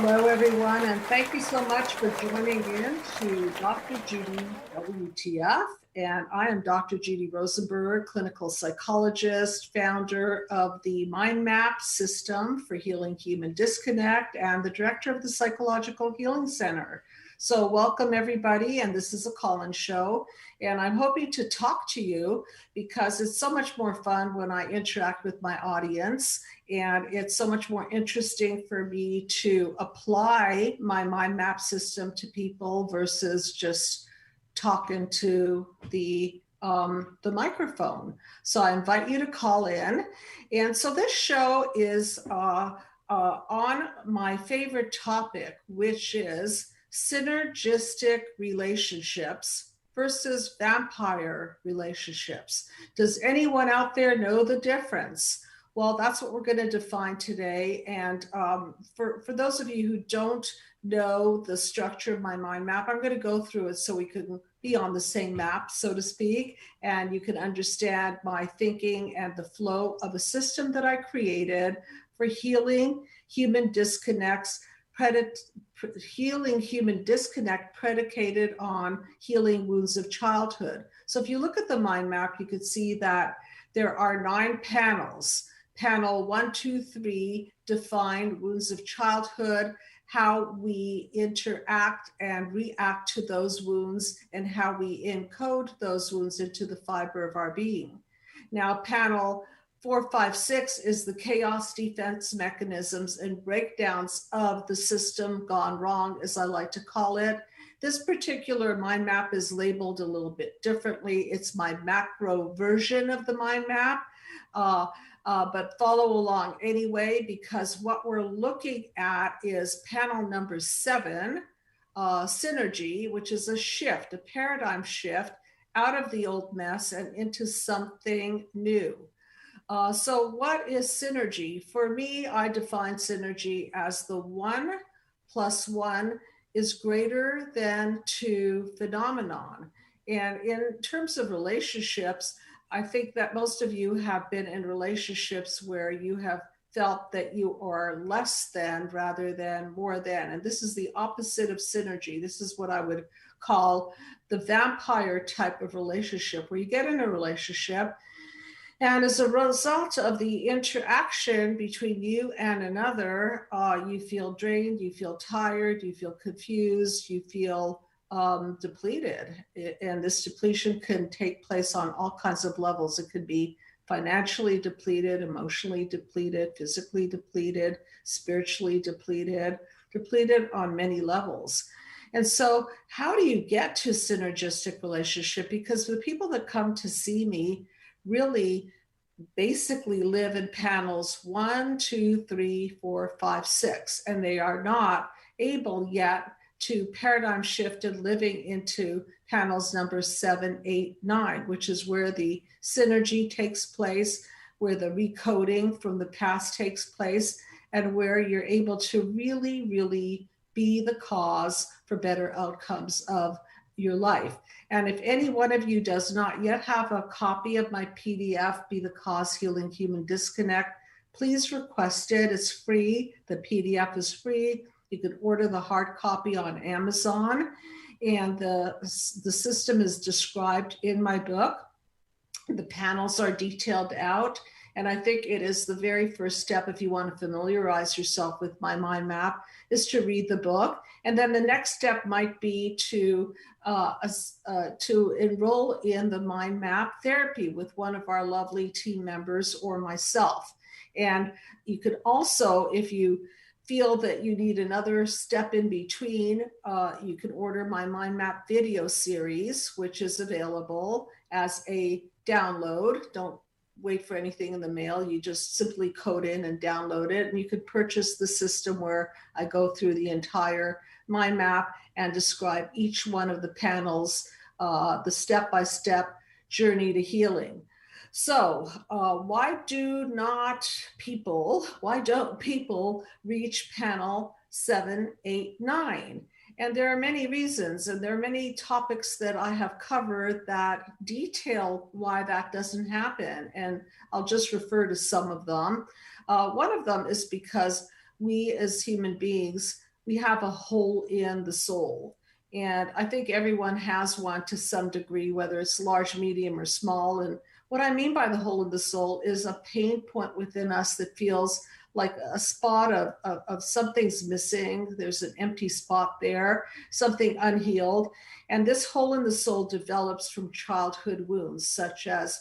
Hello, everyone, and thank you so much for joining in to Dr. Judy WTF. And I am Dr. Judy Rosenberg, clinical psychologist, founder of the Mind Map System for Healing Human Disconnect, and the director of the Psychological Healing Center. So welcome, everybody, and this is a call-in show. And I'm hoping to talk to you because it's so much more fun when I interact with my audience. And it's so much more interesting for me to apply my mind map system to people versus just talking to the microphone. So I invite you to call in. And so this show is on my favorite topic, which is synergistic relationships versus vampire relationships. Does anyone out there know the difference? Well, that's what we're going to define today. And for those of you who don't know the structure of my mind map, I'm going to go through it so we can be on the same map, so to speak, and you can understand my thinking and the flow of a system that I created for healing human disconnects, healing human disconnect predicated on healing wounds of childhood. So if you look at the mind map, you can see that there are 9 panels. Panel 1, 2, 3 define wounds of childhood, how we interact and react to those wounds, and how we encode those wounds into the fiber of our being. Now, panel 4, 5, 6 is the chaos defense mechanisms and breakdowns of the system gone wrong, as I like to call it. This particular mind map is labeled a little bit differently. It's my macro version of the mind map. But follow along anyway, because what we're looking at is panel number 7, synergy, which is a shift, a paradigm shift out of the old mess and into something new. So what is synergy? For me, I define synergy as the 1 + 1 is greater than 2 phenomenon. And in terms of relationships, I think that most of you have been in relationships where you have felt that you are less than rather than more than. And this is the opposite of synergy. This is what I would call the vampire type of relationship, where you get in a relationship and as a result of the interaction between you and another, you feel drained, you feel tired, you feel confused, you feel depleted. And this depletion can take place on all kinds of levels. It could be financially depleted, emotionally depleted, physically depleted, spiritually depleted, depleted on many levels. And so how do you get to synergistic relationship? Because the people that come to see me really basically live in panels 1, 2, 3, 4, 5, 6, and they are not able yet to paradigm shift and living into panels number 7, 8, 9, which is where the synergy takes place, where the recoding from the past takes place, and where you're able to really, really be the cause for better outcomes of your life. And if any one of you does not yet have a copy of my PDF, Be the Cause Healing Human Disconnect, please request it. It's free. The PDF is free. You can order the hard copy on Amazon. And the system is described in my book. The panels are detailed out. And I think it is the very first step, if you want to familiarize yourself with my mind map, is to read the book. And then the next step might be to enroll in the mind map therapy with one of our lovely team members or myself. And you could also, if you feel that you need another step in between, you can order my mind map video series, which is available as a download. Don't wait for anything in the mail. You just simply code in and download it. And you could purchase the system where I go through the entire mind map and describe each one of the panels, the step-by-step journey to healing. So why don't people reach panel 7, 8, 9? And there are many reasons, and there are many topics that I have covered that detail why that doesn't happen. And I'll just refer to some of them. One of them is because we as human beings we have a hole in the soul. And I think everyone has one to some degree, whether it's large, medium, or small. And what I mean by the hole in the soul is a pain point within us that feels like a spot of something's missing. There's an empty spot there, something unhealed. And this hole in the soul develops from childhood wounds, such as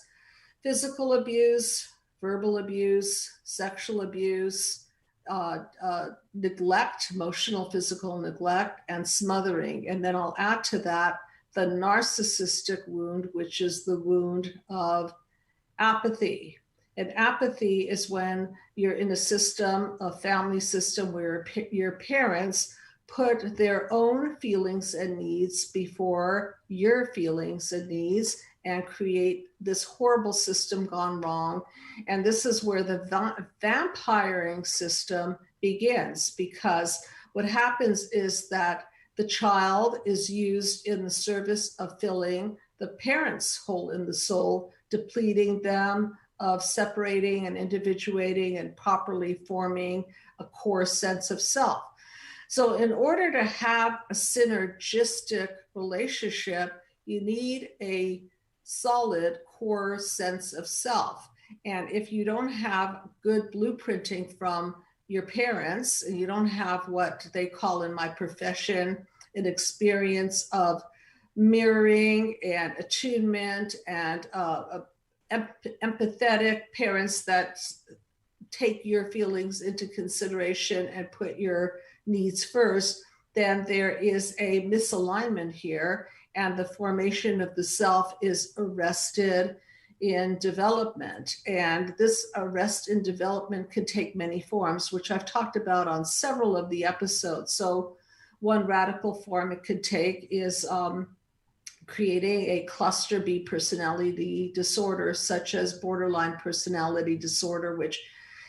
physical abuse, verbal abuse, sexual abuse, neglect, emotional, physical neglect, and smothering. And then I'll add to that the narcissistic wound, which is the wound of apathy. And apathy is when you're in a system, a family system, where your parents put their own feelings and needs before your feelings and needs and create this horrible system gone wrong. And this is where the vampiring system begins, because what happens is that the child is used in the service of filling the parent's hole in the soul, depleting them of separating and individuating and properly forming a core sense of self. So in order to have a synergistic relationship, you need a solid core sense of self. And if you don't have good blueprinting from your parents, and you don't have what they call in my profession an experience of mirroring and attunement and empathetic parents that take your feelings into consideration and put your needs first, then there is a misalignment here, and the formation of the self is arrested in development. And this arrest in development can take many forms, which I've talked about on several of the episodes. So one radical form it could take is creating a cluster B personality disorder, such as borderline personality disorder, which,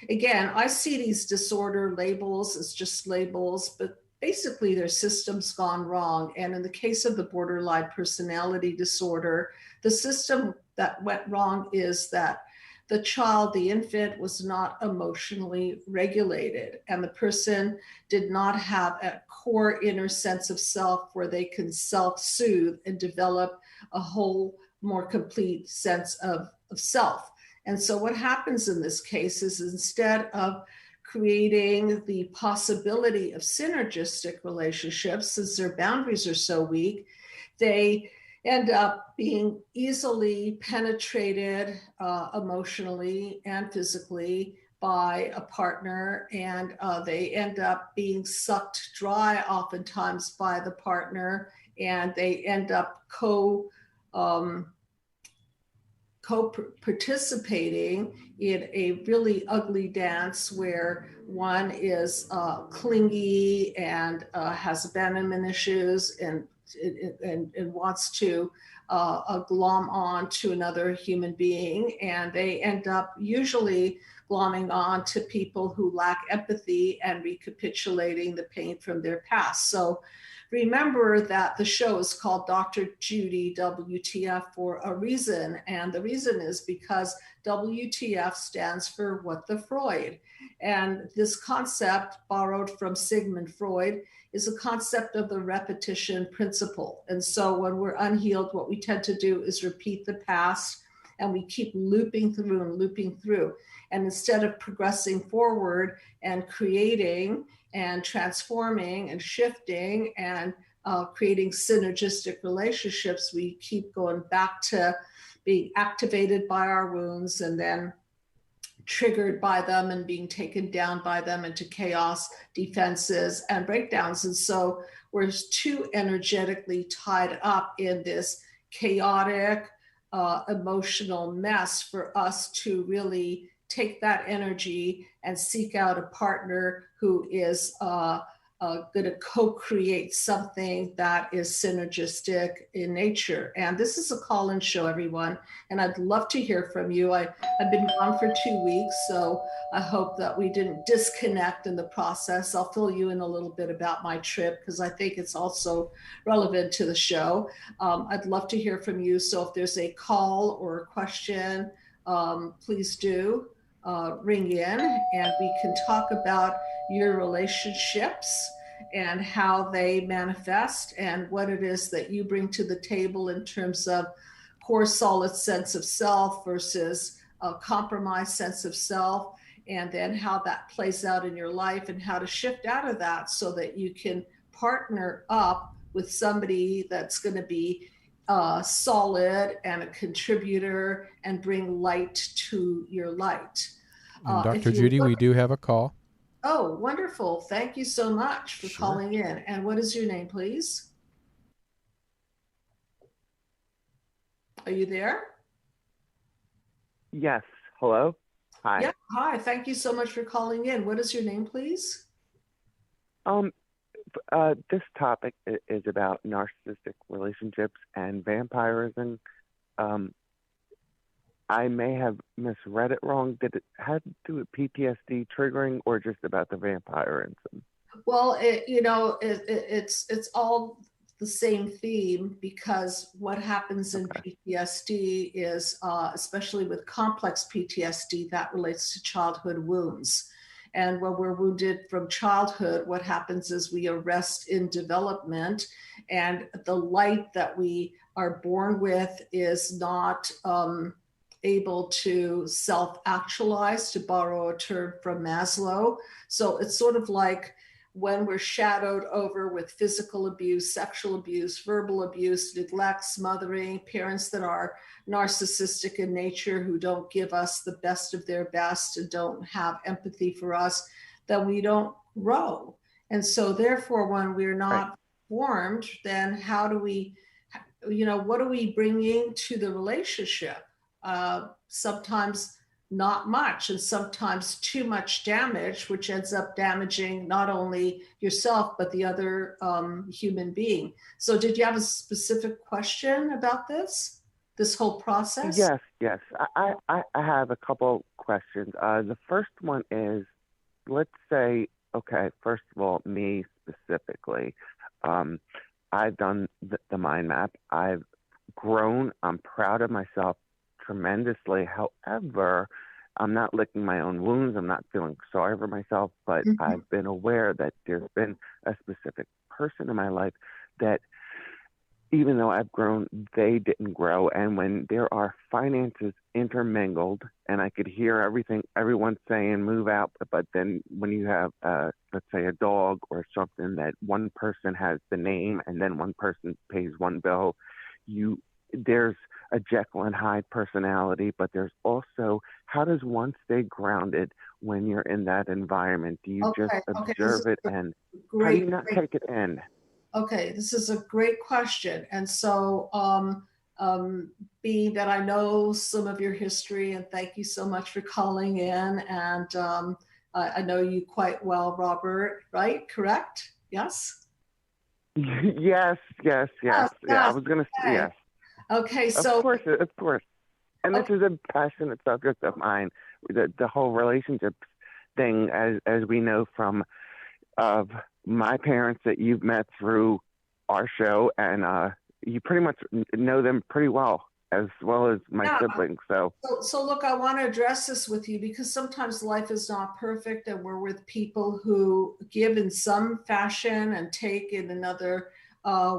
again, I see these disorder labels as just labels, but basically their system's gone wrong. And in the case of the borderline personality disorder, the system that went wrong is that the child, the infant, was not emotionally regulated, and the person did not have a core inner sense of self where they can self-soothe and develop a whole, more complete sense of self. And so what happens in this case is, instead of creating the possibility of synergistic relationships, since their boundaries are so weak, they end up being easily penetrated emotionally and physically by a partner, and they end up being sucked dry oftentimes by the partner, and they end up co-participating in a really ugly dance where one is clingy and has abandonment issues and wants to glom on to another human being, and they end up usually glomming on to people who lack empathy and recapitulating the pain from their past. So remember that the show is called Dr. Judy WTF for a reason, and the reason is because WTF stands for What the Freud. And this concept, borrowed from Sigmund Freud, is a concept of the repetition principle. And so when we're unhealed, what we tend to do is repeat the past, and we keep looping through and looping through. And instead of progressing forward and creating and transforming and shifting and creating synergistic relationships, we keep going back to being activated by our wounds and then triggered by them and being taken down by them into chaos, defenses, and breakdowns. And so we're too energetically tied up in this chaotic, emotional mess for us to really take that energy and seek out a partner who is going to co-create something that is synergistic in nature. And this is a call-in show, everyone, and I'd love to hear from you. I've been gone for 2 weeks, so I hope that we didn't disconnect in the process. I'll fill you in a little bit about my trip because I think it's also relevant to the show. I'd love to hear from you. So if there's a call or a question, please do ring in, and we can talk about your relationships and how they manifest and what it is that you bring to the table in terms of core solid sense of self versus a compromised sense of self, and then how that plays out in your life and how to shift out of that so that you can partner up with somebody that's going to be solid and a contributor and bring light to your light. And If Dr. you Judy, look, we do have a call. oh, wonderful. Thank you so much for Sure. calling in. And what is your name, please? Are you there? Yes. Hello. Hi. Yeah. Hi. Thank you so much for calling in. What is your name, please? Um, this topic is about narcissistic relationships and vampirism. Um, I may have misread it wrong. Did it have to do with PTSD triggering or just about the vampirism? Well, it's all the same theme because what happens in Okay. PTSD is, especially with complex PTSD, that relates to childhood wounds. And when we're wounded from childhood, what happens is we arrest in development, and the light that we are born with is not able to self actualize, to borrow a term from Maslow. So it's sort of like when we're shadowed over with physical abuse, sexual abuse, verbal abuse, neglect, smothering, parents that are narcissistic in nature who don't give us the best of their best and don't have empathy for us, that we don't grow. And so, therefore, when we're Right. not formed, then how do we, what are we bringing to the relationship? Sometimes not much, and sometimes too much damage, which ends up damaging not only yourself but the other human being. So did you have a specific question about this whole process? Yes. Yes. I have a couple questions. The first one is, let's say, okay, first of all, me specifically, um, I've done the mind map. I've grown. I'm proud of myself tremendously. However, I'm not licking my own wounds. I'm not feeling sorry for myself, but Mhm. I've been aware that there's been a specific person in my life that, even though I've grown, they didn't grow. And when there are finances intermingled, and I could hear everything everyone's saying, move out, but then when you have, let's say, a dog or something that one person has the name and then one person pays one bill, there's a Jekyll and Hyde personality, but there's also, how does one stay grounded when you're in that environment? Do you just Okay, okay, this is observe it, and how do you great, not great. take it in? Okay, this is a great question. And so, being that I know some of your history, and thank you so much for calling in, and I know you quite well, Robert, right? Correct? Yes? Yes, yes, yes. Yes, Yeah, I yes. was gonna. Okay. Yes, Okay, of so, course, of course. And this okay, is a passionate subject of mine. The whole relationship thing, as we know from of my parents that you've met through our show, and you pretty much know them pretty as well as my yeah. siblings. So So look, I want to address this with you because sometimes life is not perfect, and we're with people who give in some fashion and take in another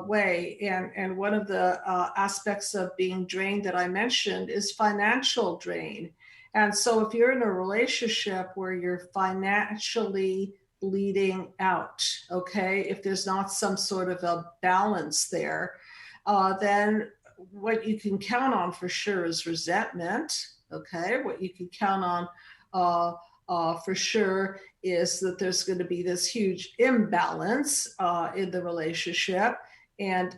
way. And one of the aspects of being drained that I mentioned is financial drain. And so if you're in a relationship where you're financially bleeding out, okay, if there's not some sort of a balance there, then what you can count on for sure is resentment. Okay, what you can count on for sure is that there's going to be this huge imbalance in the relationship. And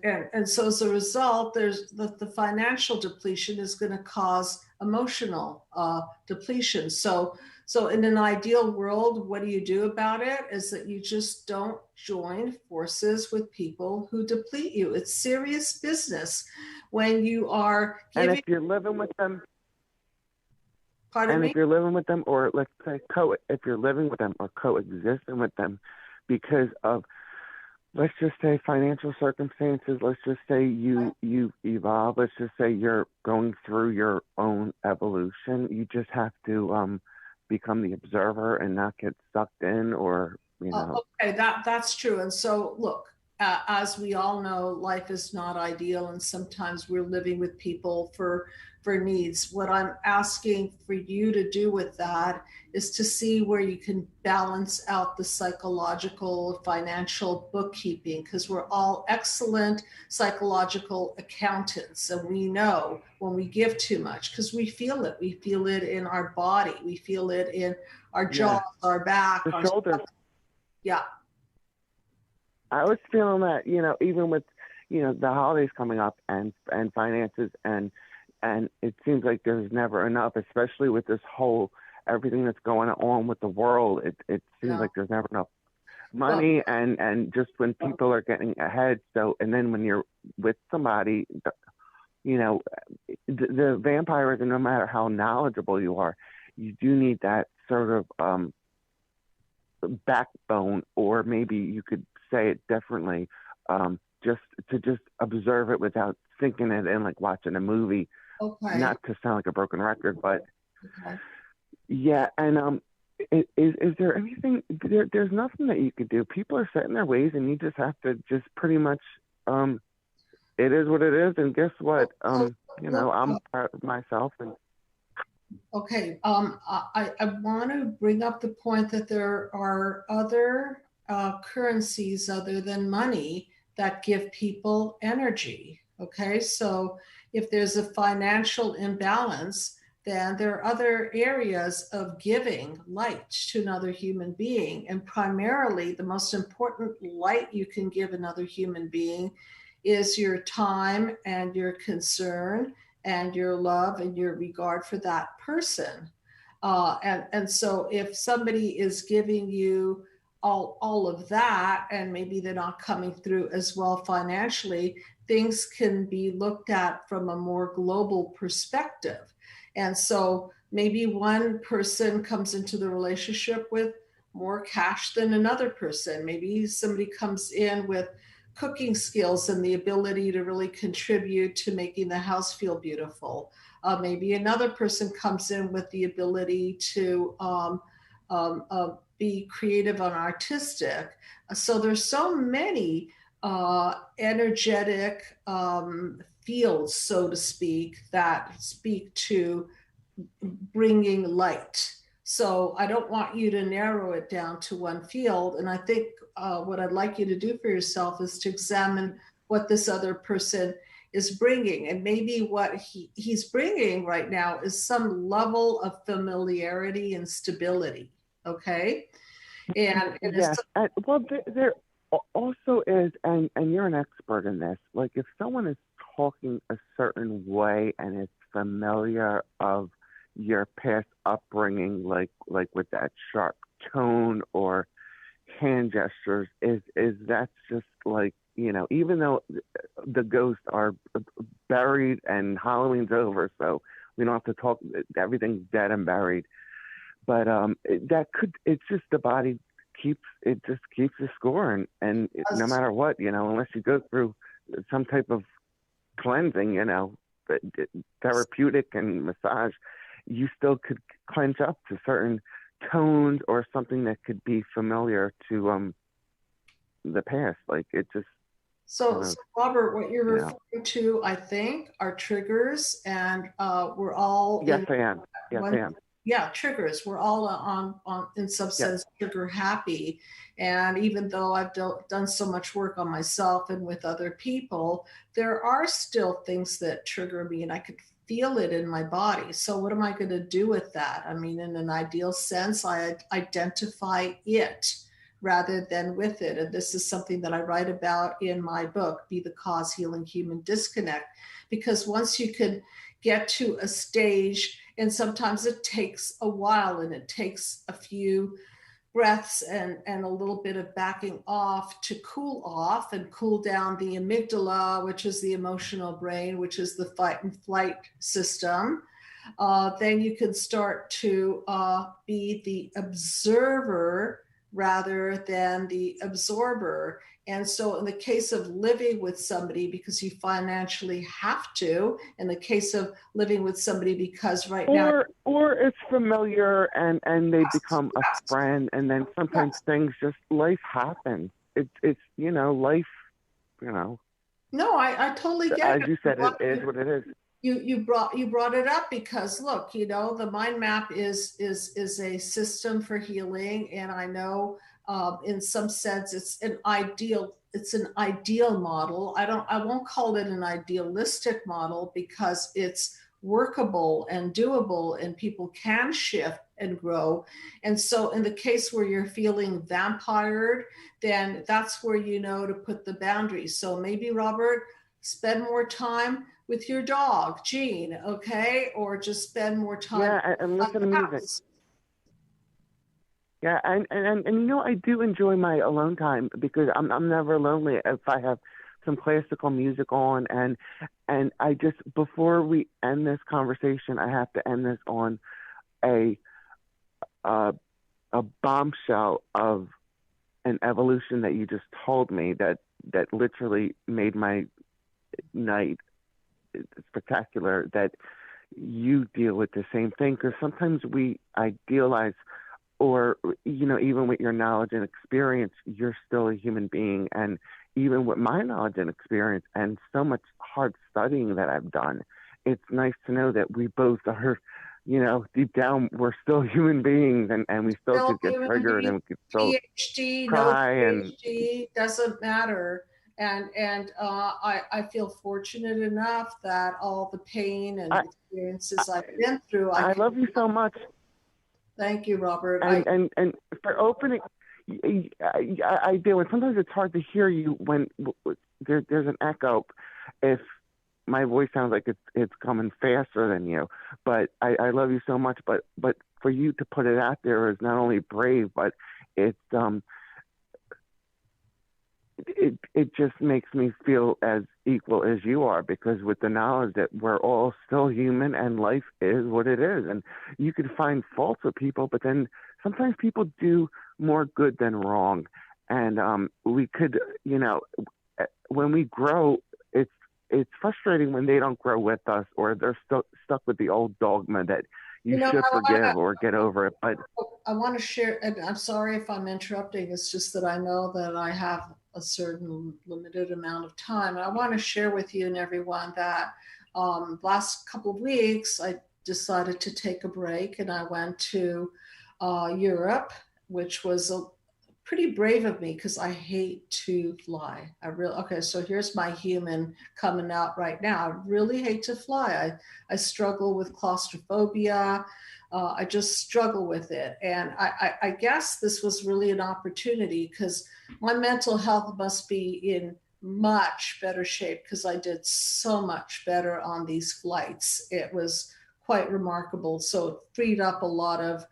so as a result, there's the financial depletion is going to cause emotional depletion. So in an ideal world, what do you do about it? Is that you just don't join forces with people who deplete you. It's serious business when you are and if giving, you're living with them, pardon and me? if you're living with them, or let's say if you're living with them or coexisting with them, because of, let's just say, financial circumstances, let's just say you evolve, let's just say you're going through your own evolution, you just have to become the observer and not get sucked in, or you know. Okay, that's true. And so, look, as we all know, life is not ideal, and sometimes we're living with people for needs. What I'm asking for you to do with that is to see where you can balance out the psychological, financial bookkeeping, because we're all excellent psychological accountants, and we know when we give too much because we feel it. We feel it in our body. We feel it in our jaws, Yeah, our back, the our shoulders. yeah. I was feeling that, even with, the holidays coming up and finances and it seems like there's never enough, especially with this whole everything that's going on with the world. It seems Yeah. like there's never enough Well, money and just when people are getting ahead. So, and then when you're with somebody, the vampires, and no matter how knowledgeable you are, you do need that sort of backbone, or maybe you could say it differently, just to observe it without sinking it in like watching a movie. okay. Not to sound like a broken record, but Okay. yeah. And is there anything? There's nothing that you could do. People are set in their ways, and you just have to just pretty much. It is what it is, and guess what? So, I'm proud of myself, and okay. I want to bring up the point that there are other currencies other than money that give people energy. Okay. So if there's a financial imbalance, then there are other areas of giving light to another human being. And primarily, the most important light you can give another human being is your time and your concern and your love and your regard for that person. And so if somebody is giving you all of that, and maybe they're not coming through as well financially, things can be looked at from a more global perspective. And so maybe one person comes into the relationship with more cash than another person. Maybe somebody comes in with cooking skills and the ability to really contribute to making the house feel beautiful. Maybe another person comes in with the ability to be creative and artistic. So there's so many energetic fields, so to speak, that speak to bringing light. So I don't want you to narrow it down to one field. And I think what I'd like you to do for yourself is to examine what this other person is bringing. And maybe what he's bringing right now is some level of familiarity and stability. Okay. And yes, and well, there also is, and you're an expert in this. Like if someone is talking a certain way and it's familiar of your past upbringing, like with that sharp tone or hand gestures, is that's just like, even though the ghosts are buried and Halloween's over, so we don't have to talk, everything's dead and buried, but it's just the body just keeps the score, and no matter what, unless you go through some type of cleansing, therapeutic and massage, you still could clench up to certain tones or something that could be familiar to the past. Like it just. So Robert, what you're referring to, I think, are triggers, and we're all Yes, I am. Yes, I am. Yeah, triggers. We're all on in some sense trigger happy, and even though I've done so much work on myself and with other people, there are still things that trigger me, and I could feel it in my body. So what am I going to do with that? I mean, in an ideal sense, I identify it rather than with it. And this is something that I write about in my book, Be the Cause, Healing Human Disconnect. Because once you can get to a stage, and sometimes it takes a while and it takes a few breaths and a little bit of backing off to cool off and cool down the amygdala, which is the emotional brain, which is the fight and flight system. Then you can start to be the observer rather than the absorber. And so in the case of living with somebody because you financially have to, in the case of living with somebody because right now, or it's familiar and they become a yes, friend, and then sometimes yes. things just, life happens. It's life, you know, No, I totally get as it. you said, it is what it is. You brought it up because look, the mind map is a system for healing, and I know in some sense it's an ideal model. I won't call it an idealistic model because it's workable and doable, and people can shift and grow. And so in the case where you're feeling vampired, then that's where you know to put the boundaries. So maybe, Robert, spend more time with your dog, Jean, okay? Or just spend more time Yeah, and at listen to the music. house. Yeah, and I do enjoy my alone time because I'm never lonely if I have some classical music on, and I just, before we end this conversation, I have to end this on a uh, a bombshell of an evolution that you just told me that literally made my night spectacular. That you deal with the same thing, because sometimes we idealize, or even with your knowledge and experience, you're still a human being. And even with my knowledge and experience and so much hard studying that I've done, it's nice to know that we both are, deep down, we're still human beings, and we still Still could get human triggered, being, and we could still PhD, no cry. And PhD, doesn't matter. And I feel fortunate enough that all the pain and I, I, experiences I've been through, I I can. love you so much. Thank you, Robert. And for opening, I do, and sometimes it's hard to hear you when there's an echo. If my voice sounds like it's coming faster than you, but I love you so much. But for you to put it out there is not only brave, but it's it just makes me feel as equal as you are, because with the knowledge that we're all still human and life is what it is. And you can find faults with people, but then sometimes people do more good than wrong. And we could, when we grow, it's frustrating when they don't grow with us, or they're still stuck with the old dogma that you should forgive or get over it. But I want to share, and I'm sorry if I'm interrupting. It's just that I know that I have a certain limited amount of time. And I want to share with you and everyone that last couple of weeks, I decided to take a break, and I went to Europe, which was pretty brave of me because I hate to fly. Okay, so here's my human coming out right now. I really hate to fly. I struggle with claustrophobia. I just struggle with it. And I guess this was really an opportunity because my mental health must be in much better shape because I did so much better on these flights. It was quite remarkable. So it freed up a lot of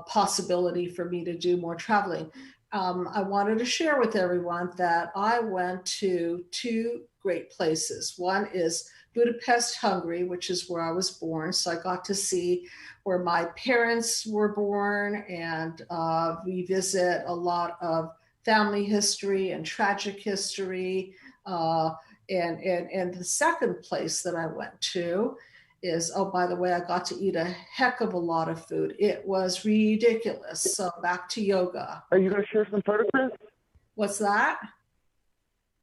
possibility for me to do more traveling. I wanted to share with everyone that I went to two great places. One is Budapest, Hungary, which is where I was born. So I got to see where my parents were born and revisit a lot of family history and tragic history. And the second place that I went to is, oh, by the way, I got to eat a heck of a lot of food. It was ridiculous. So back to yoga. are you going to share some photographs? What's that?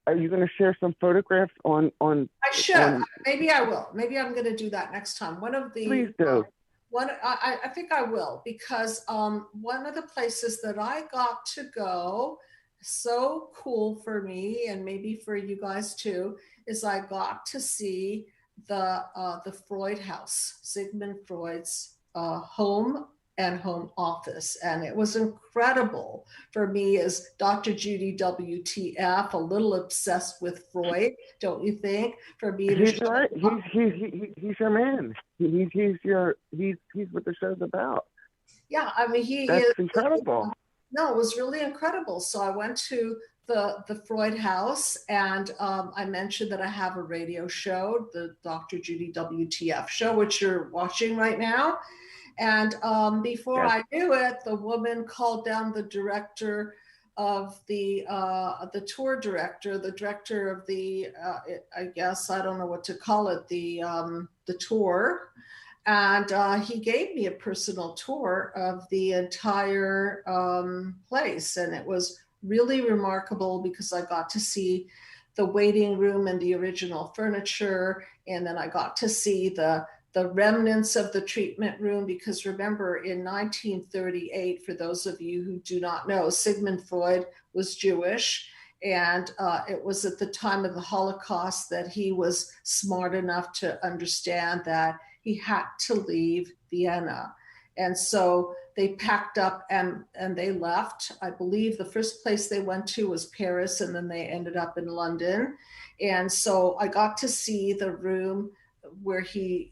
Are you going to share some photographs on? I should. Maybe I will. Maybe I'm going to do that next time. Please do. I think I will, because one of the places that I got to go, so cool for me and maybe for you guys too, is I got to see the Freud house, Sigmund Freud's home and home office. And it was incredible for me as Dr. Judy WTF, a little obsessed with Freud, don't you think? For me to He's right. He's your man. He's what the show's about. Yeah, I mean, he That's is incredible. no, it was really incredible. So I went to the Freud house, and I mentioned that I have a radio show, the Dr. Judy WTF show, which you're watching right now. And before Yes. I knew it, the woman called down the director the tour director, the director of the I guess I don't know what to call it, the tour, and he gave me a personal tour of the entire place, and it was really remarkable because I got to see the waiting room and the original furniture, and then I got to see the remnants of the treatment room, because remember in 1938, for those of you who do not know, Sigmund Freud was Jewish, and it was at the time of the Holocaust that he was smart enough to understand that he had to leave Vienna. And so they packed up and they left. I believe the first place they went to was Paris, and then they ended up in London. And so I got to see the room where he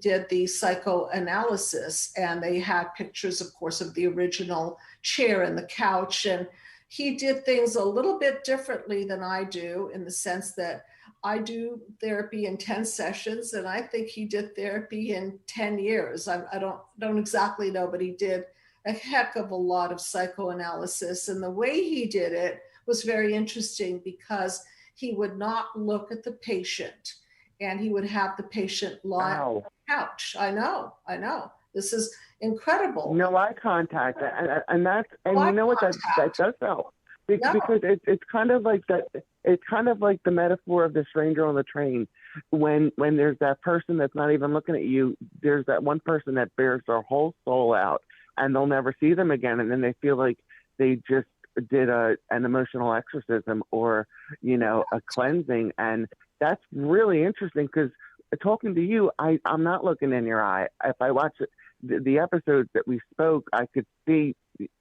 did the psychoanalysis, and they had pictures, of course, of the original chair and the couch. And he did things a little bit differently than I do, in the sense that I do therapy in 10 sessions, and I think he did therapy in 10 years. I don't exactly know, but he did a heck of a lot of psychoanalysis. And the way he did it was very interesting, because he would not look at the patient, and he would have the patient lie on the couch. I know. This is incredible. No eye contact, and that's, and you know what, that does help, because it's kind of like that. It's kind of like the metaphor of the stranger on the train. When there's that person that's not even looking at you, there's that one person that bears their whole soul out, and they'll never see them again, and then they feel like they just did an emotional exorcism, or a cleansing. And that's really interesting, because talking to you, I'm not looking in your eye. If I watch the episodes that we spoke, I could see,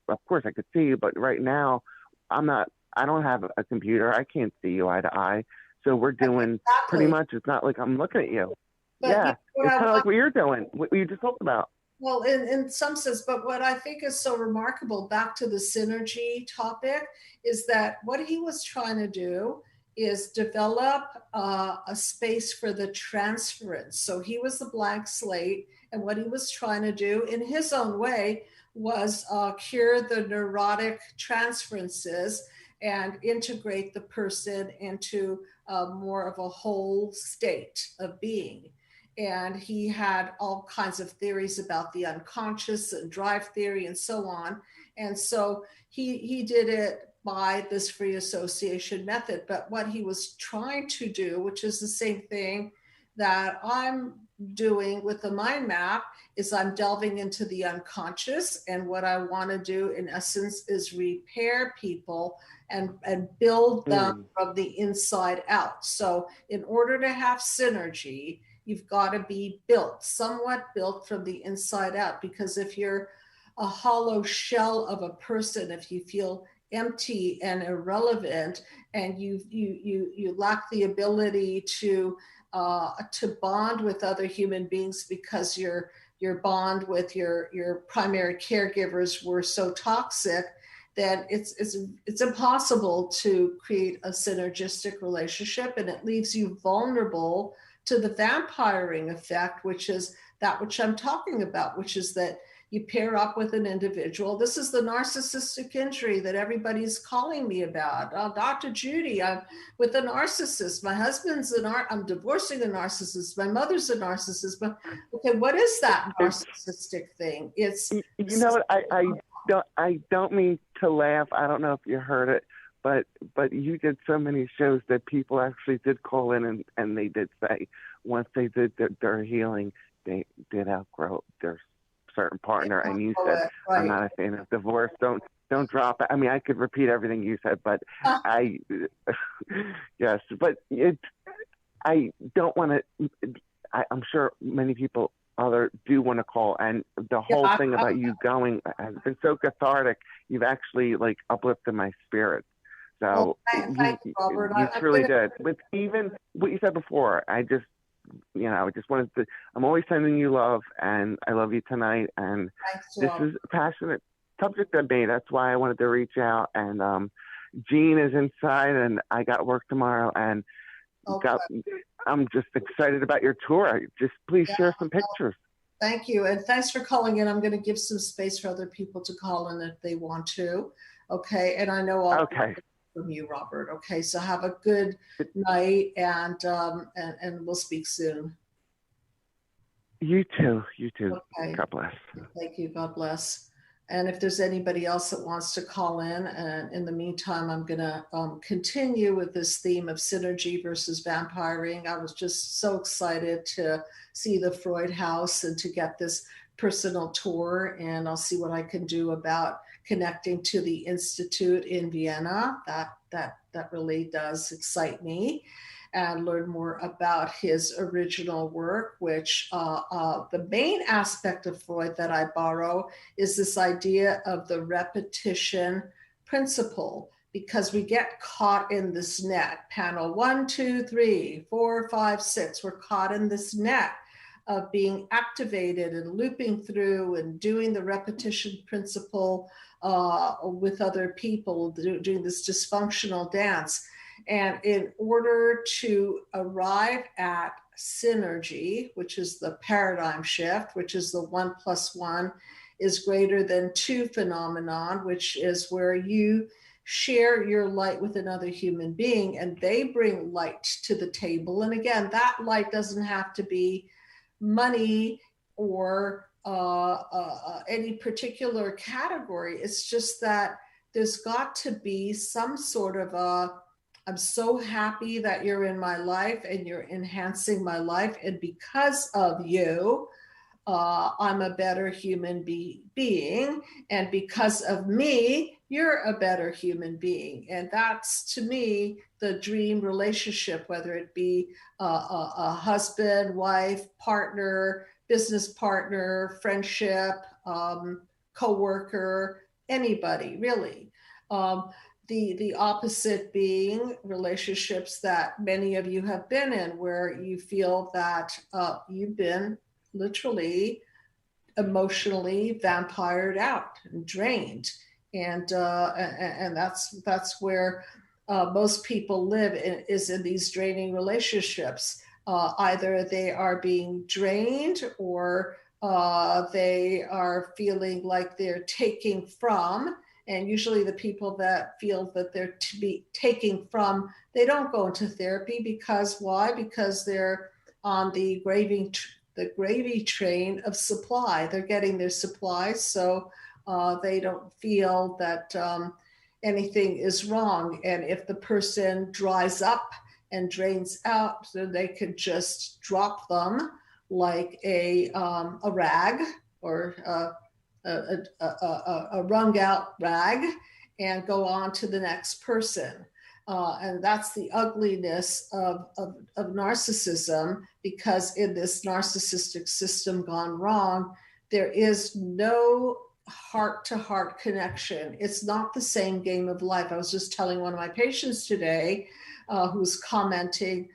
of course I could see you, but right now I don't have a computer. I can't see you eye to eye. So we're doing pretty much, it's not like I'm looking at you. But yeah, it's kind of like what you're doing, what you just talked about. Well, in some sense, but what I think is so remarkable, back to the synergy topic, is that what he was trying to do is develop a space for the transference. So he was the blank slate, and what he was trying to do in his own way was cure the neurotic transferences and integrate the person into more of a whole state of being. And he had all kinds of theories about the unconscious and drive theory and so on. And so he did it by this free association method. But what he was trying to do, which is the same thing that I'm doing with the mind map, is I'm delving into the unconscious. And what I want to do, in essence, is repair people and build them from the inside out. So in order to have synergy, you've got to be somewhat built from the inside out. Because if you're a hollow shell of a person, if you feel empty and irrelevant, and you lack the ability to bond with other human beings, because your bond with your primary caregivers were so toxic, then it's impossible to create a synergistic relationship, and it leaves you vulnerable to the vampiring effect, which is that which I'm talking about, which is that you pair up with an individual. This is the narcissistic injury that everybody's calling me about. Dr. Judy, I'm with a narcissist. My husband's I'm divorcing a narcissist. My mother's a narcissist. But okay, what is that narcissistic thing? It's what, I don't mean to laugh. I don't know if you heard it, but you did so many shows that people actually did call in, and they did say once they did their healing, they did outgrow their certain partner. And you said, right, I'm not a fan of divorce. Don't drop it. I mean, I could repeat everything you said, but yes, but I don't want to, I'm sure many people do want to call, and the whole thing about you going has been so cathartic. You've actually uplifted my spirit. So thank you, Robert. You truly did. With even what you said before, I just wanted to, I'm always sending you love, and I love you tonight. And this is a passionate subject of me. That's why I wanted to reach out. And Jean is inside, and I got work tomorrow, and I'm just excited about your tour. Just please share some pictures. Thank you. And thanks for calling in. I'm going to give some space for other people to call in if they want to. Okay. And I know I'll Okay. from you, Robert. Okay. So have a good night, and we'll speak soon. You too. You too. Okay. God bless. Thank you. God bless. And if there's anybody else that wants to call in, and in the meantime, I'm going to continue with this theme of synergy versus vampiring. I was just so excited to see the Freud house and to get this personal tour, and I'll see what I can do about connecting to the Institute in Vienna. That really does excite me, and learn more about his original work, which the main aspect of Freud that I borrow is this idea of the repetition principle, because we get caught in this net. Panel 1, 2, 3, 4, 5, 6, we're caught in this net of being activated and looping through and doing the repetition principle with other people, doing this dysfunctional dance. And in order to arrive at synergy, which is the paradigm shift, which is the 1 + 1 is greater than 2 phenomenon, which is where you share your light with another human being and they bring light to the table. And again, that light doesn't have to be money or any particular category. It's just that there's got to be some sort of I'm so happy that you're in my life and you're enhancing my life. And because of you, I'm a better human being. And because of me, you're a better human being. And that's, to me, the dream relationship, whether it be a husband, wife, partner, business partner, friendship, co-worker, anybody, really. The opposite being relationships that many of you have been in, where you feel that you've been literally emotionally vampired out and drained, and that's where most people live is in these draining relationships. Either they are being drained, or they are feeling like they're taking from. And usually the people that feel that they're to be taking from, they don't go into therapy. Because why? Because they're on the gravy train of supply. They're getting their supplies, so they don't feel that anything is wrong. And if the person dries up and drains out, then they could just drop them like a rag, or a wrung out rag, and go on to the next person. And that's the ugliness of narcissism, because in this narcissistic system gone wrong, there is no heart-to-heart connection. It's not the same game of life. I was just telling one of my patients today who's commenting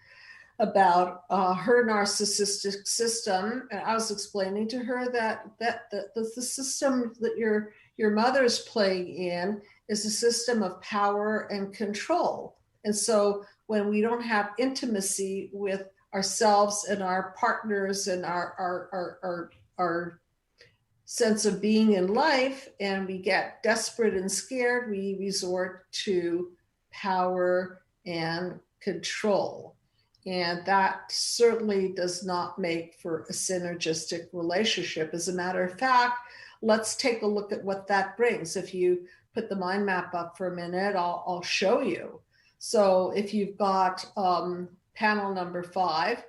about her narcissistic system, and I was explaining to her that the system that your mother's playing in is a system of power and control. And so when we don't have intimacy with ourselves and our partners and our sense of being in life, and we get desperate and scared, we resort to power and control. And that certainly does not make for a synergistic relationship. As a matter of fact, let's take a look at what that brings. If you put the mind map up for a minute, I'll show you. So if you've got panel number 5,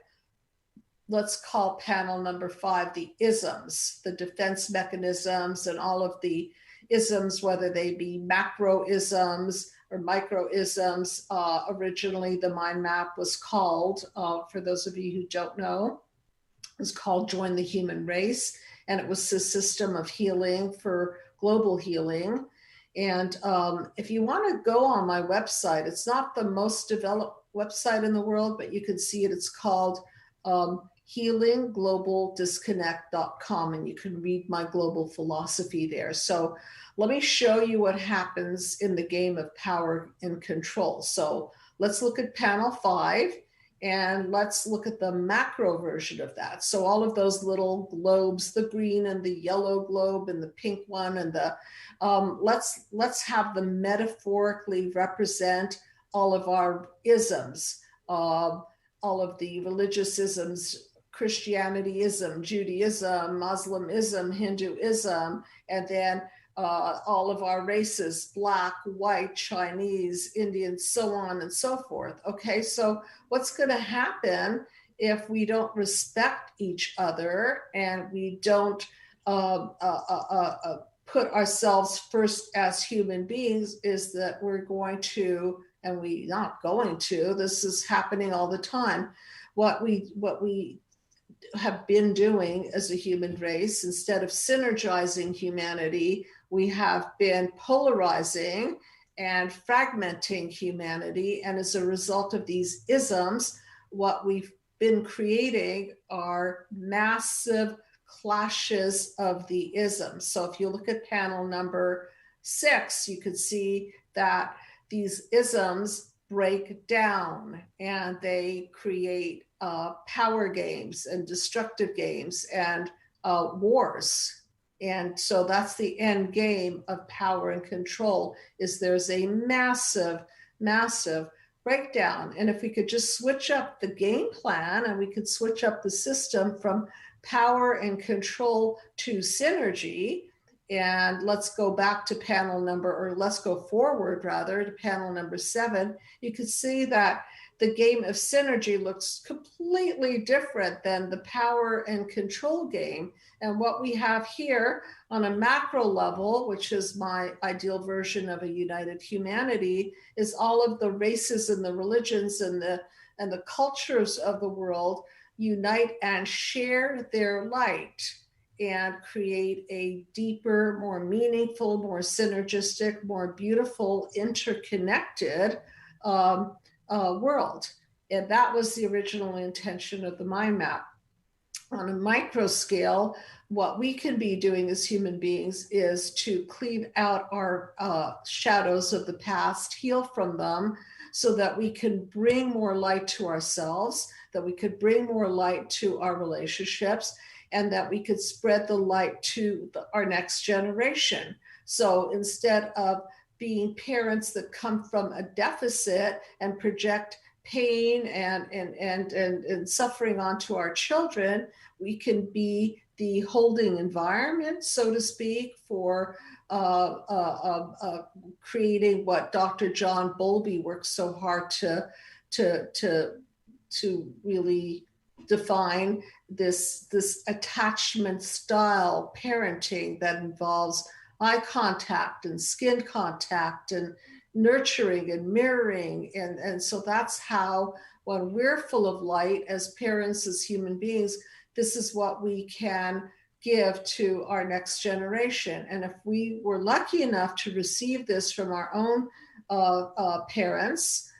let's call panel number 5 the isms, the defense mechanisms, and all of the isms, whether they be macro-isms or micro-isms. Originally, the mind map was called, for those of you who don't know, it was called Join the Human Race. And it was a system of healing for global healing. And if you want to go on my website, it's not the most developed website in the world, but you can see it. It's called healingglobaldisconnect.com, and you can read my global philosophy there. So let me show you what happens in the game of power and control. So let's look at panel 5. And let's look at the macro version of that. So all of those little globes, the green and the yellow globe and the pink one, and the let's have them metaphorically represent all of our isms, all of the religious isms, Christianityism, Judaism, Muslimism, Hinduism, and then all of our races, Black, white, Chinese, Indian, so on and so forth. Okay, so what's going to happen if we don't respect each other and we don't put ourselves first as human beings is that we're going to, and we not going to, this is happening all the time, what we have been doing as a human race, instead of synergizing humanity, we have been polarizing and fragmenting humanity. And as a result of these isms, what we've been creating are massive clashes of the isms. So if you look at panel number 6, you could see that these isms break down and they create power games and destructive games and wars. And so that's the end game of power and control, is there's a massive, massive breakdown. And if we could just switch up the game plan and we could switch up the system from power and control to synergy, and let's go back to panel number, or let's go forward rather to panel number 7, you can see that the game of synergy looks completely different than the power and control game. And what we have here on a macro level, which is my ideal version of a united humanity, is all of the races and the religions and the cultures of the world unite and share their light and create a deeper, more meaningful, more synergistic, more beautiful, interconnected world. And that was the original intention of the mind map. On a micro scale, what we can be doing as human beings is to cleave out our shadows of the past, heal from them, so that we can bring more light to ourselves, that we could bring more light to our relationships, and that we could spread the light to our next generation. So instead of being parents that come from a deficit and project pain and suffering onto our children, we can be the holding environment, so to speak, for creating what Dr. John Bowlby works so hard to really define, this attachment style parenting that involves eye contact and skin contact and nurturing and mirroring. And so that's how, when we're full of light as parents, as human beings, this is what we can give to our next generation. And if we were lucky enough to receive this from our own parents,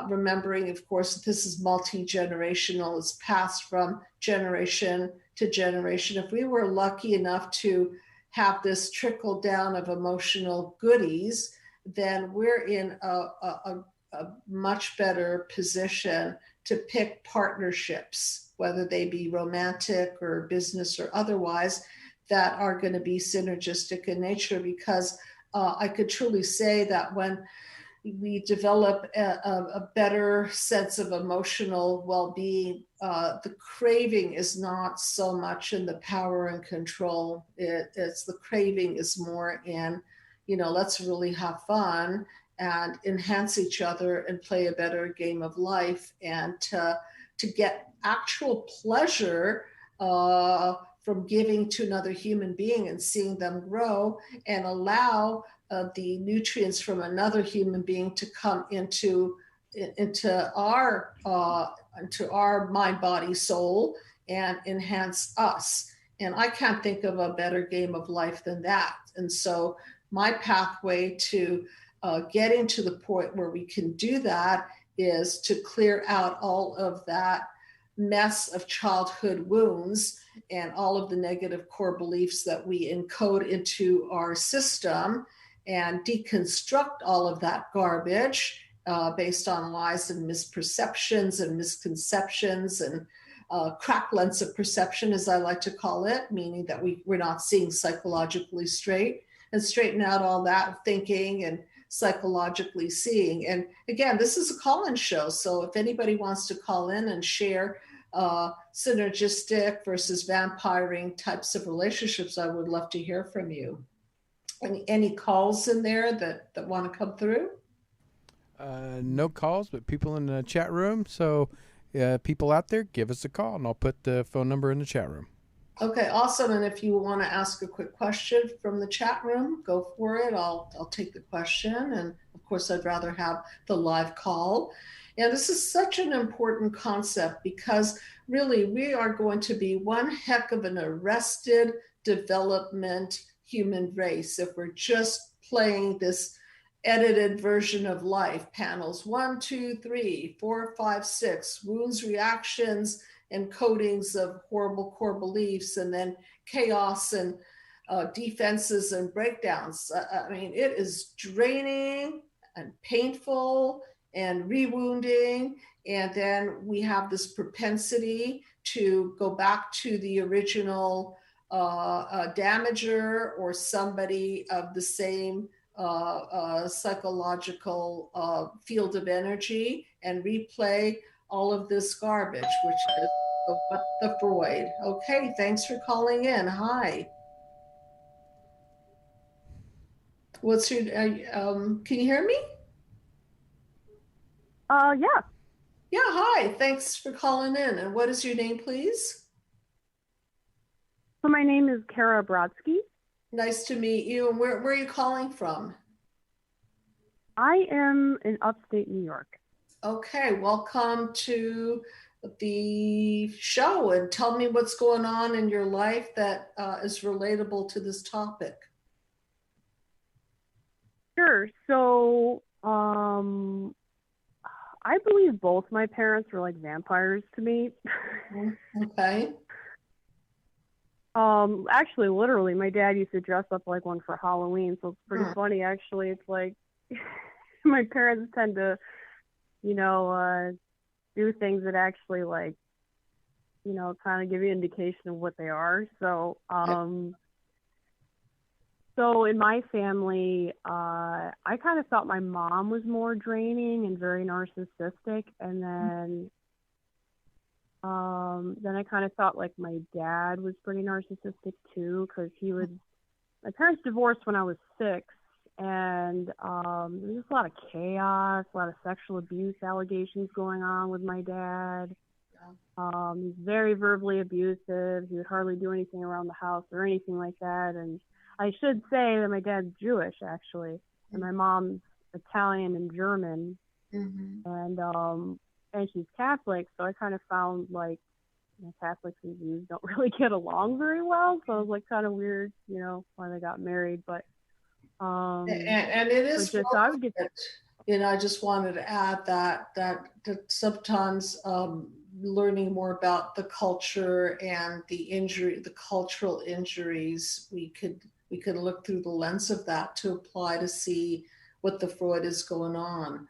remembering, of course, that this is multi-generational, it's passed from generation to generation. If we were lucky enough to have this trickle down of emotional goodies, then we're in a much better position to pick partnerships, whether they be romantic or business or otherwise, that are going to be synergistic in nature. Because I could truly say that when we develop a better sense of emotional well-being, the craving is not so much in the power and control. It's the craving is more in, let's really have fun and enhance each other and play a better game of life, and to get actual pleasure from giving to another human being and seeing them grow, and allow the nutrients from another human being to come into our mind, body, soul, and enhance us. And I can't think of a better game of life than that. And so my pathway to getting to the point where we can do that is to clear out all of that mess of childhood wounds and all of the negative core beliefs that we encode into our system, and deconstruct all of that garbage based on lies and misperceptions and misconceptions and cracked lens of perception, as I like to call it, meaning that we're not seeing psychologically straight, and straighten out all that thinking and psychologically seeing. And again, this is a call-in show, so if anybody wants to call in and share synergistic versus vampiring types of relationships, I would love to hear from you. Any calls in there that want to come through? No calls, but people in the chat room. So, people out there, give us a call, and I'll put the phone number in the chat room. Okay, awesome. And if you want to ask a quick question from the chat room, go for it. I'll take the question. And of course, I'd rather have the live call. And this is such an important concept because really we are going to be one heck of an arrested development human race if we're just playing this edited version of life. Panels 1, 2, 3, 4, 5, 6, wounds, reactions, and codings of horrible core beliefs, and then chaos and defenses and breakdowns. I mean, it is draining and painful and rewounding. And then we have this propensity to go back to the original damager or somebody of the same psychological field of energy and replay all of this garbage, which is the Freud. Okay, thanks for calling in. Hi. What's your, can you hear me? Yeah. Yeah, hi. Thanks for calling in. And what is your name, please? So my name is Kara Brodsky. Nice to meet you. And where are you calling from? I am in upstate New York. Okay, welcome to the show, and tell me what's going on in your life that is relatable to this topic. Sure. So, I believe both my parents were like vampires to me. Okay. Actually, literally, my dad used to dress up like one for Halloween, so it's pretty funny. Actually, it's like my parents tend to, do things that actually like, kind of give you an indication of what they are. So, so in my family, I kind of thought my mom was more draining and very narcissistic, and then I kind of thought like my dad was pretty narcissistic too, because my parents divorced when I was 6, and there was just a lot of chaos, a lot of sexual abuse allegations going on with my dad. He's very verbally abusive. He would hardly do anything around the house or anything like that. And I should say that my dad's Jewish, actually, and my mom's Italian and German, and she's Catholic. So I kind of found like Catholics and Jews don't really get along very well. So it was like kind of weird, when they got married. But and it is just, I would get, I just wanted to add that sometimes learning more about the culture and the cultural injuries, we could look through the lens of that to apply to see what the Freud is going on.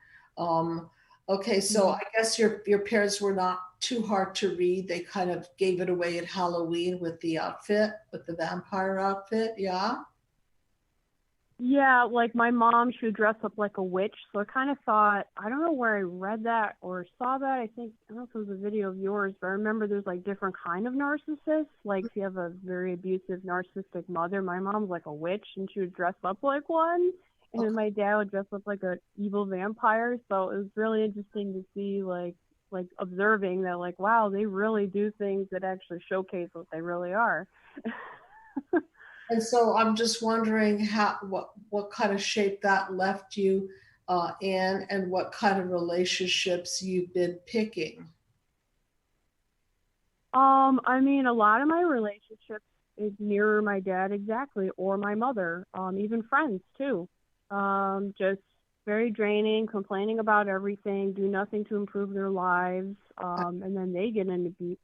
Okay, so I guess your parents were not too hard to read. They kind of gave it away at Halloween with the outfit, with the vampire outfit. Yeah. Yeah, like my mom, she would dress up like a witch. So I kind of thought, I don't know where I read that or saw that. I don't know if it was a video of yours, but I remember there's like different kind of narcissists. Like if you have a very abusive narcissistic mother, my mom's like a witch and she would dress up like one. And then my dad would dress up like an evil vampire. So it was really interesting to see like observing that like, wow, they really do things that actually showcase what they really are. And so I'm just wondering what kind of shape that left you in, and what kind of relationships you've been picking. I mean, a lot of my relationships is mirror my dad exactly, or my mother, even friends too. Just very draining, complaining about everything, do nothing to improve their lives, and then they get into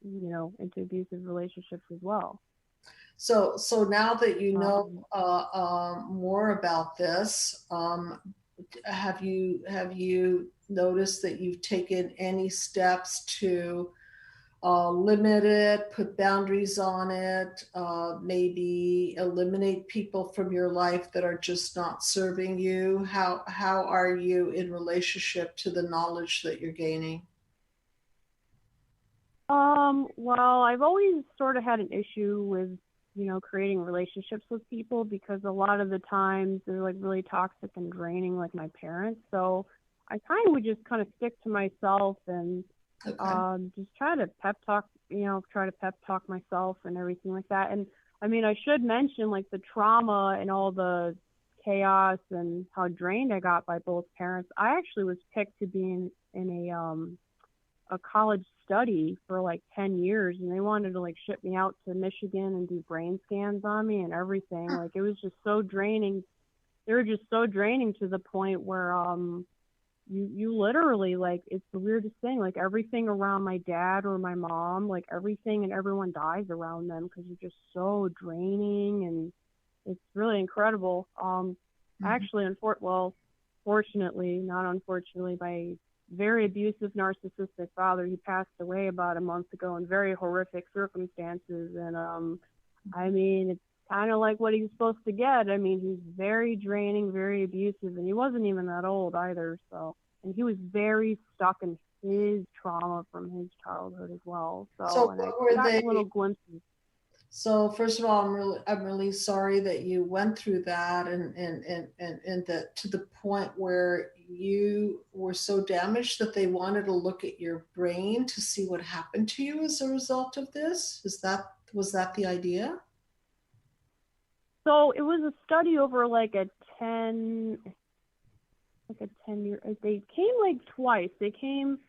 abusive relationships as well. So now that you know more about this, have you noticed that you've taken any steps to limit it, put boundaries on it, maybe eliminate people from your life that are just not serving you? How are you in relationship to the knowledge that you're gaining? Well, I've always sort of had an issue with, creating relationships with people because a lot of the times they're like really toxic and draining, like my parents. So I kind of would just kind of stick to myself and Okay. just try to pep talk myself and everything like that. And I mean, I should mention like the trauma and all the chaos and how drained I got by both parents. I actually was picked to be in a college study for like 10 years, and they wanted to like ship me out to Michigan and do brain scans on me and everything. Like it was just so draining. They were just so draining to the point where you literally, like, it's the weirdest thing, like everything around my dad or my mom, like everything and everyone dies around them because you're just so draining, and it's really incredible. Actually, fortunately, not unfortunately, my very abusive narcissistic father, he passed away about a month ago in very horrific circumstances, and I mean, it's kind of like what he was supposed to get. I mean, he's very draining, very abusive, and he wasn't even that old either. So, and he was very stuck in his trauma from his childhood as well. So So, and I what were got they? little glimpses. So first of all, I'm really sorry that you went through that, and that to the point where you were so damaged that they wanted to look at your brain to see what happened to you as a result of this. Was that the idea? So it was a study over like a 10 year. They came like twice. They came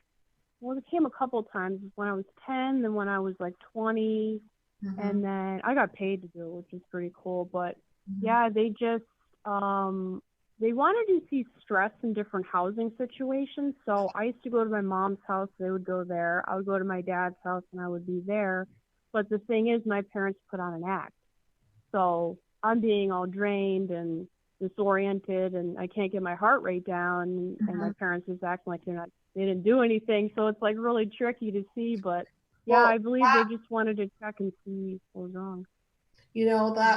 a couple times when I was 10, then when I was like 20. Mm-hmm. And then I got paid to do it, which is pretty cool. But Mm-hmm. yeah, they just they wanted to see stress in different housing situations. So I used to go to my mom's house, they would go there. I would go to my dad's house and I would be there. But the thing is, my parents put on an act. So I'm being all drained and disoriented, and I can't get my heart rate down, and my parents just acting like they didn't do anything. So it's like really tricky to see, but yeah, Well, I believe they just wanted to check and see what was wrong.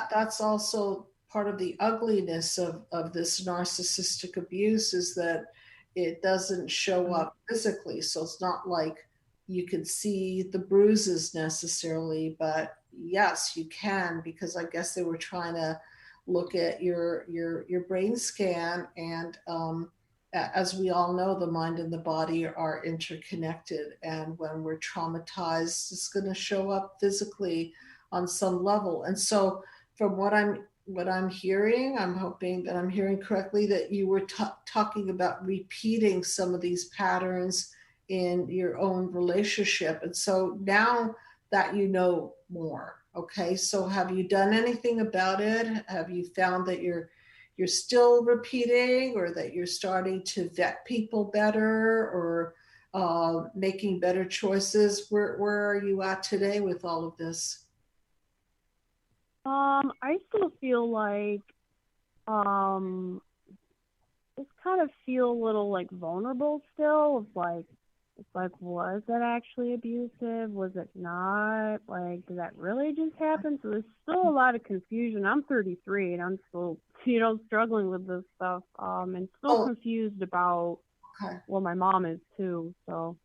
that's also part of the ugliness of this narcissistic abuse, is that it doesn't show Mm. up physically. So it's not like you can see the bruises necessarily, but yes, you can, because I guess they were trying to look at your brain scan, and as we all know, the mind and the body are interconnected, and when we're traumatized, it's going to show up physically on some level. And so, from what I'm hearing, I'm hoping that I'm hearing correctly, that you were talking about repeating some of these patterns in your own relationship. And so now that you know more, okay, so have you done anything about it? Have you found that you're still repeating, or that you're starting to vet people better, or making better choices? Where are you at today with all of this? I still feel like um just kind of feel a little like vulnerable still. It's like, was that actually abusive? Was it not? Like, did that really just happen? So there's still a lot of confusion. I'm 33 and I'm still, struggling with this stuff. And still Oh, confused about, okay. well, my mom is too. So,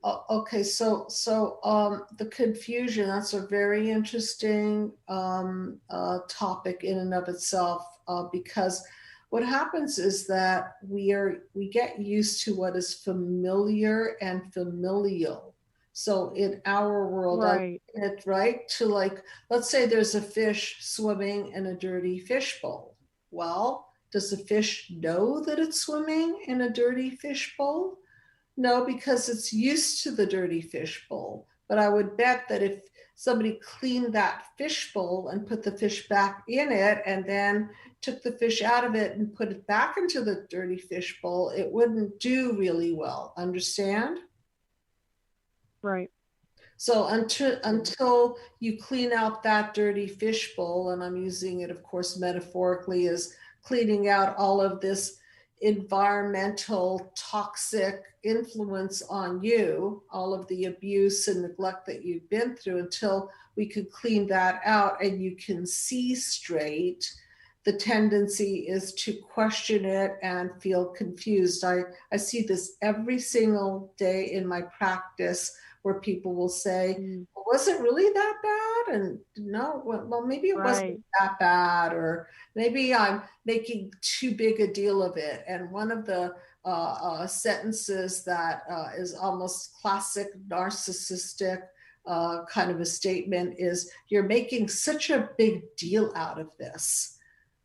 Okay, the confusion, that's a very interesting topic in and of itself, because what happens is that we get used to what is familiar and familial. So in our world, I right, liken it right to, like, let's say there's a fish swimming in a dirty fish bowl. Well, does the fish know that it's swimming in a dirty fish bowl? No, because it's used to the dirty fish bowl. But I would bet that if somebody cleaned that fish bowl and put the fish back in it, and then took the fish out of it and put it back into the dirty fish bowl, it wouldn't do really well. Understand? right. So until you clean out that dirty fish bowl, and I'm using it, of course, metaphorically, as cleaning out all of this environmental toxic influence on you, all of the abuse and neglect that you've been through, until we could clean that out and you can see straight, the tendency is to question it and feel confused. I see this every single day in my practice where people will say, well, was it really that bad? And no, well, maybe it wasn't that bad, or maybe I'm making too big a deal of it. And one of the sentences that is almost classic narcissistic kind of a statement is, you're making such a big deal out of this.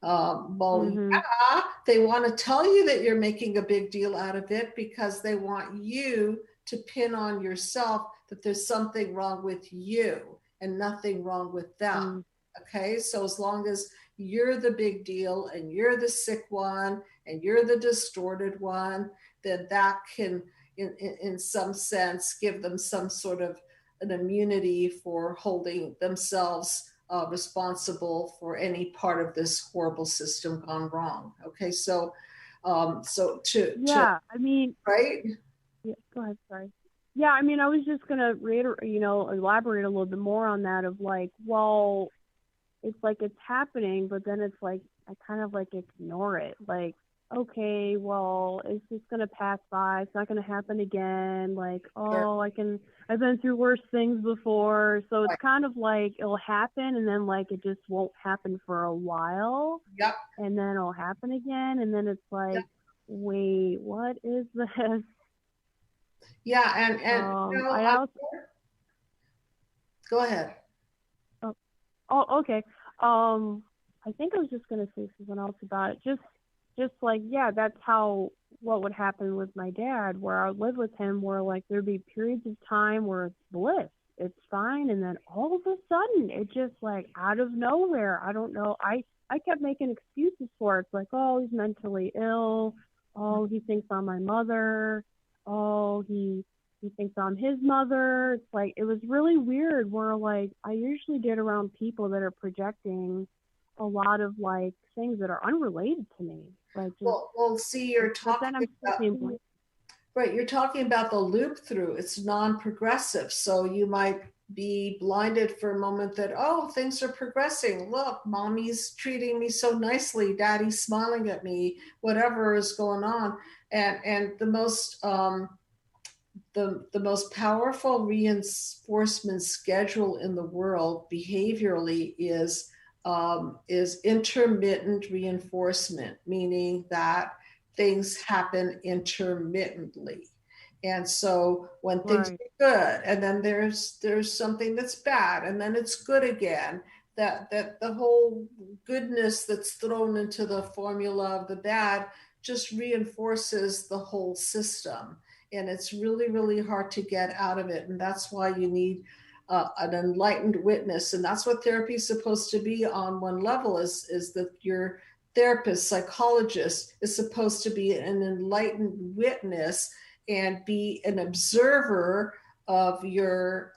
Yeah, they want to tell you that you're making a big deal out of it because they want you to pin on yourself that there's something wrong with you and nothing wrong with them. Okay, so as long as you're the big deal and you're the sick one and you're the distorted one, then that can, in some sense, give them some sort of an immunity for holding themselves responsible for any part of this horrible system gone wrong. Okay, so I mean, right? Yeah, go ahead. Sorry. Yeah, I mean, I was just gonna elaborate a little bit more on that. Of like, well, it's like it's happening, but then it's like I kind of like ignore it. Like, okay, well, it's just gonna pass by. It's not gonna happen again. Like, oh, I've been through worse things before. So it's kind of like it'll happen and then like it just won't happen for a while. Yep. And then it'll happen again. And then it's like, wait, what is this? Yeah. And I also, go ahead. Oh, okay. I think I was just going to say something else about it. Just like, yeah, that's what would happen with my dad, where I would live with him, where like there'd be periods of time where it's bliss, it's fine, and then all of a sudden it just like out of nowhere, I don't know, I kept making excuses for it. It's like, oh, he's mentally ill, oh, he thinks I'm my mother, oh, he thinks I'm his mother. It's like, it was really weird where like I usually get around people that are projecting a lot of like things that are unrelated to me. Like, just, well, see, you're talking about, right, you're talking about the loop through. It's non-progressive. So you might be blinded for a moment that, oh, things are progressing. Look, mommy's treating me so nicely. Daddy's smiling at me, whatever is going on. And the most, the most powerful reinforcement schedule in the world behaviorally is intermittent reinforcement, meaning that things happen intermittently. And so when things are good, and then there's something that's bad, and then it's good again, that the whole goodness that's thrown into the formula of the bad just reinforces the whole system. And it's really, really hard to get out of it. And that's why you need an enlightened witness. And that's what therapy is supposed to be on one level, is that your therapist, psychologist is supposed to be an enlightened witness and be an observer of your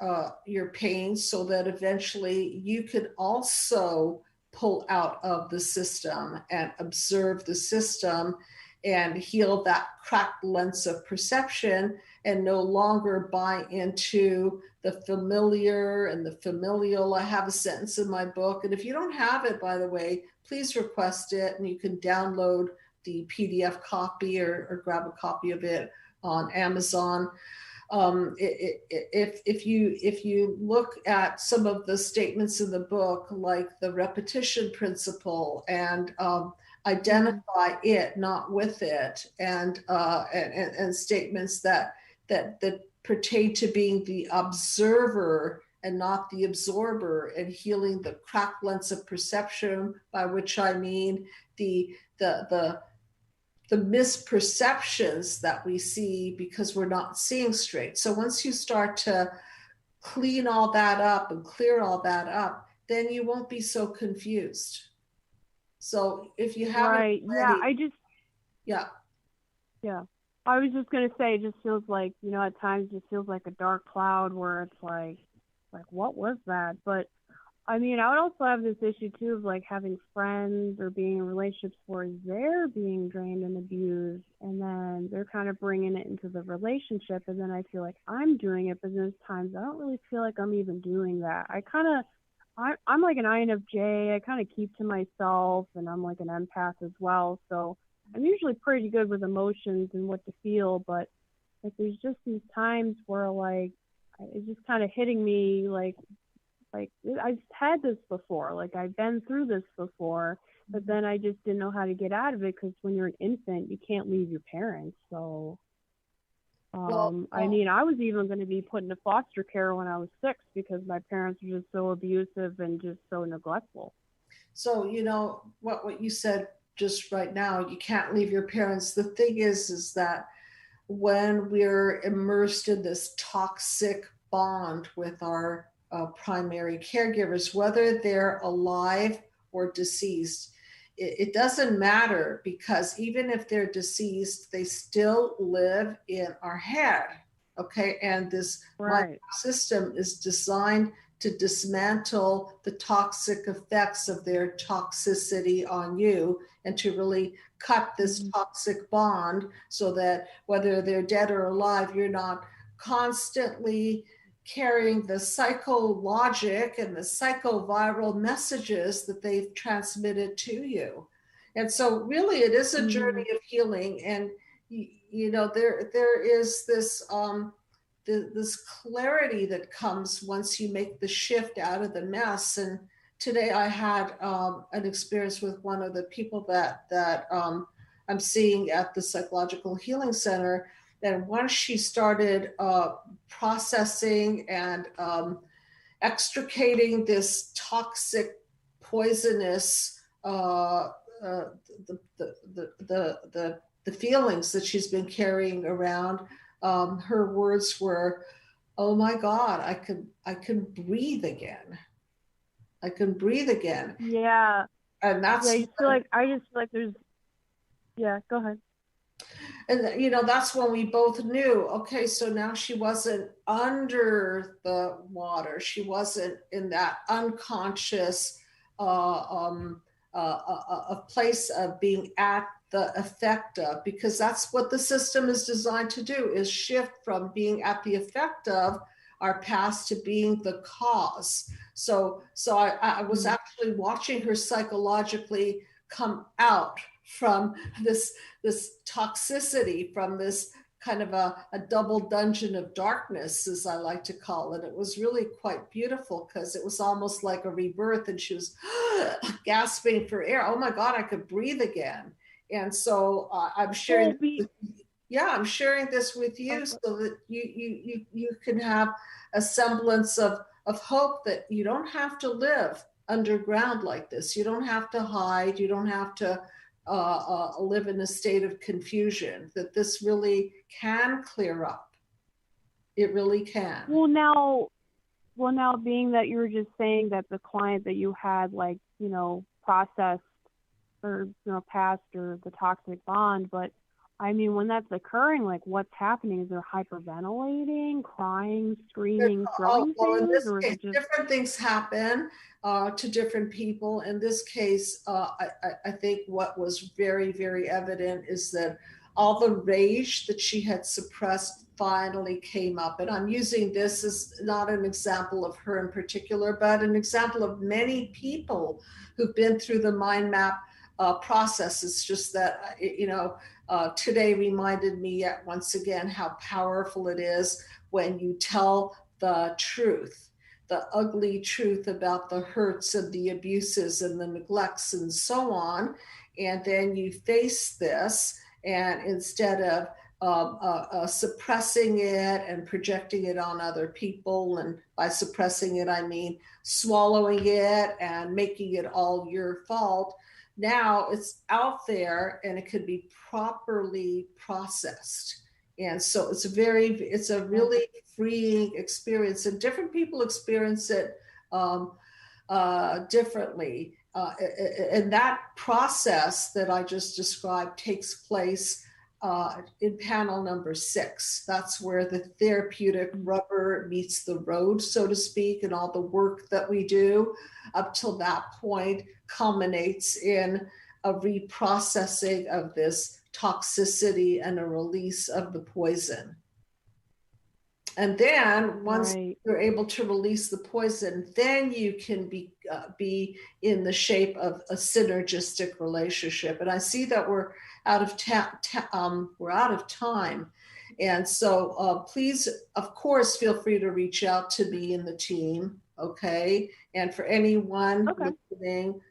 pain, so that eventually you could also pull out of the system and observe the system and heal that cracked lens of perception, and no longer buy into the familiar and the familial. I have a sentence in my book, and if you don't have it, by the way, please request it, and you can download the PDF copy or grab a copy of it on Amazon. If you look at some of the statements in the book, like the repetition principle, and identify it, not with it, and statements that pertain to being the observer and not the absorber, and healing the cracked lens of perception, by which I mean the misperceptions that we see because we're not seeing straight. So once you start to clean all that up and clear all that up, then you won't be so confused. So if you haven't already, yeah. I was just gonna say, it just feels like, at times it feels like a dark cloud where it's like what was that? But I mean, I would also have this issue too of like having friends or being in relationships where they're being drained and abused, and then they're kind of bringing it into the relationship, and then I feel like I'm doing it, but there's times I don't really feel like I'm even doing that. I'm like an INFJ. I kind of keep to myself, and I'm like an empath as well. So I'm usually pretty good with emotions and what to feel, but like there's just these times where like it's just kind of hitting me like I've had this before, like I've been through this before, but then I just didn't know how to get out of it because when you're an infant, you can't leave your parents. So, I mean, I was even going to be put into foster care when I was 6 because my parents were just so abusive and just so neglectful. So, what you said just right now, you can't leave your parents. The thing is that when we're immersed in this toxic bond with our primary caregivers, whether they're alive or deceased, it doesn't matter, because even if they're deceased, they still live in our head. Okay. And this system is designed to dismantle the toxic effects of their toxicity on you and to really cut this toxic bond so that whether they're dead or alive, you're not constantly carrying the psychologic and the psychoviral messages that they've transmitted to you. And so really it is a journey of healing. And there is this clarity that comes once you make the shift out of the mess. And today I had an experience with one of the people that I'm seeing at the Psychological Healing Center. And once she started processing and extricating this toxic, poisonous, the feelings that she's been carrying around, her words were, "Oh my God, I can breathe again. I can breathe again." Yeah. And that's I just feel like there's. Yeah, go ahead. And that's when we both knew, okay, so now she wasn't under the water. She wasn't in that unconscious a place of being at the effect of, because that's what the system is designed to do, is shift from being at the effect of our past to being the cause. So I was actually watching her psychologically come out from this toxicity, from this kind of a double dungeon of darkness, as I like to call it. It was really quite beautiful because it was almost like a rebirth, and she was gasping for air. Oh my God, I could breathe again. And so I'm sharing. I'm sharing this with you so that you can have a semblance of hope that you don't have to live underground like this. You don't have to hide. You don't have to live in a state of confusion, that this really can clear up. It really can. Well, now being that you were just saying that the client that you had, like, processed or, passed or the toxic bond, but I mean, when that's occurring, like, what's happening? Is there hyperventilating, crying, screaming, throwing things? In this or case, just... different things happen to different people. In this case, I think what was very, very evident is that all the rage that she had suppressed finally came up. And I'm using this as not an example of her in particular, but an example of many people who've been through the mind map process. It's just that, today reminded me yet once again how powerful it is when you tell the truth, the ugly truth about the hurts and the abuses and the neglects and so on. And then you face this, and instead of suppressing it and projecting it on other people, and by suppressing it, I mean swallowing it and making it all your fault, now it's out there and it could be properly processed. And so it's a really freeing experience, and different people experience it differently. And that process that I just described takes place in panel number 6. That's where the therapeutic rubber meets the road, so to speak, and all the work that we do up till that point culminates in a reprocessing of this toxicity and a release of the poison. And then once you're able to release the poison, then you can be in the shape of a synergistic relationship. And I see that we're out of time. And so please, of course, feel free to reach out to me and the team. Okay. And for anyone listening,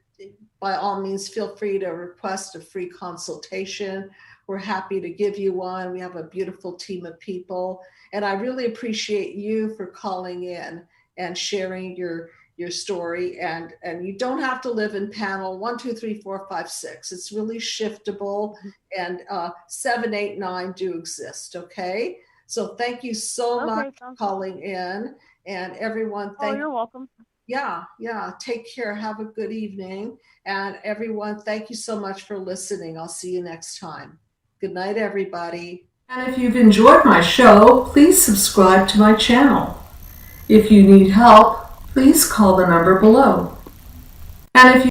by all means, feel free to request a free consultation. We're happy to give you one. We have a beautiful team of people. And I really appreciate you for calling in and sharing your story. And you don't have to live in panel 1, 2, 3, 4, 5, 6. It's really shiftable. And 7, 8, 9 do exist. Okay. So thank you so much for calling in. And everyone, you're welcome. Yeah. Take care. Have a good evening. And everyone, thank you so much for listening. I'll see you next time. Good night, everybody. And if you've enjoyed my show, please subscribe to my channel. If you need help, please call the number below. And if you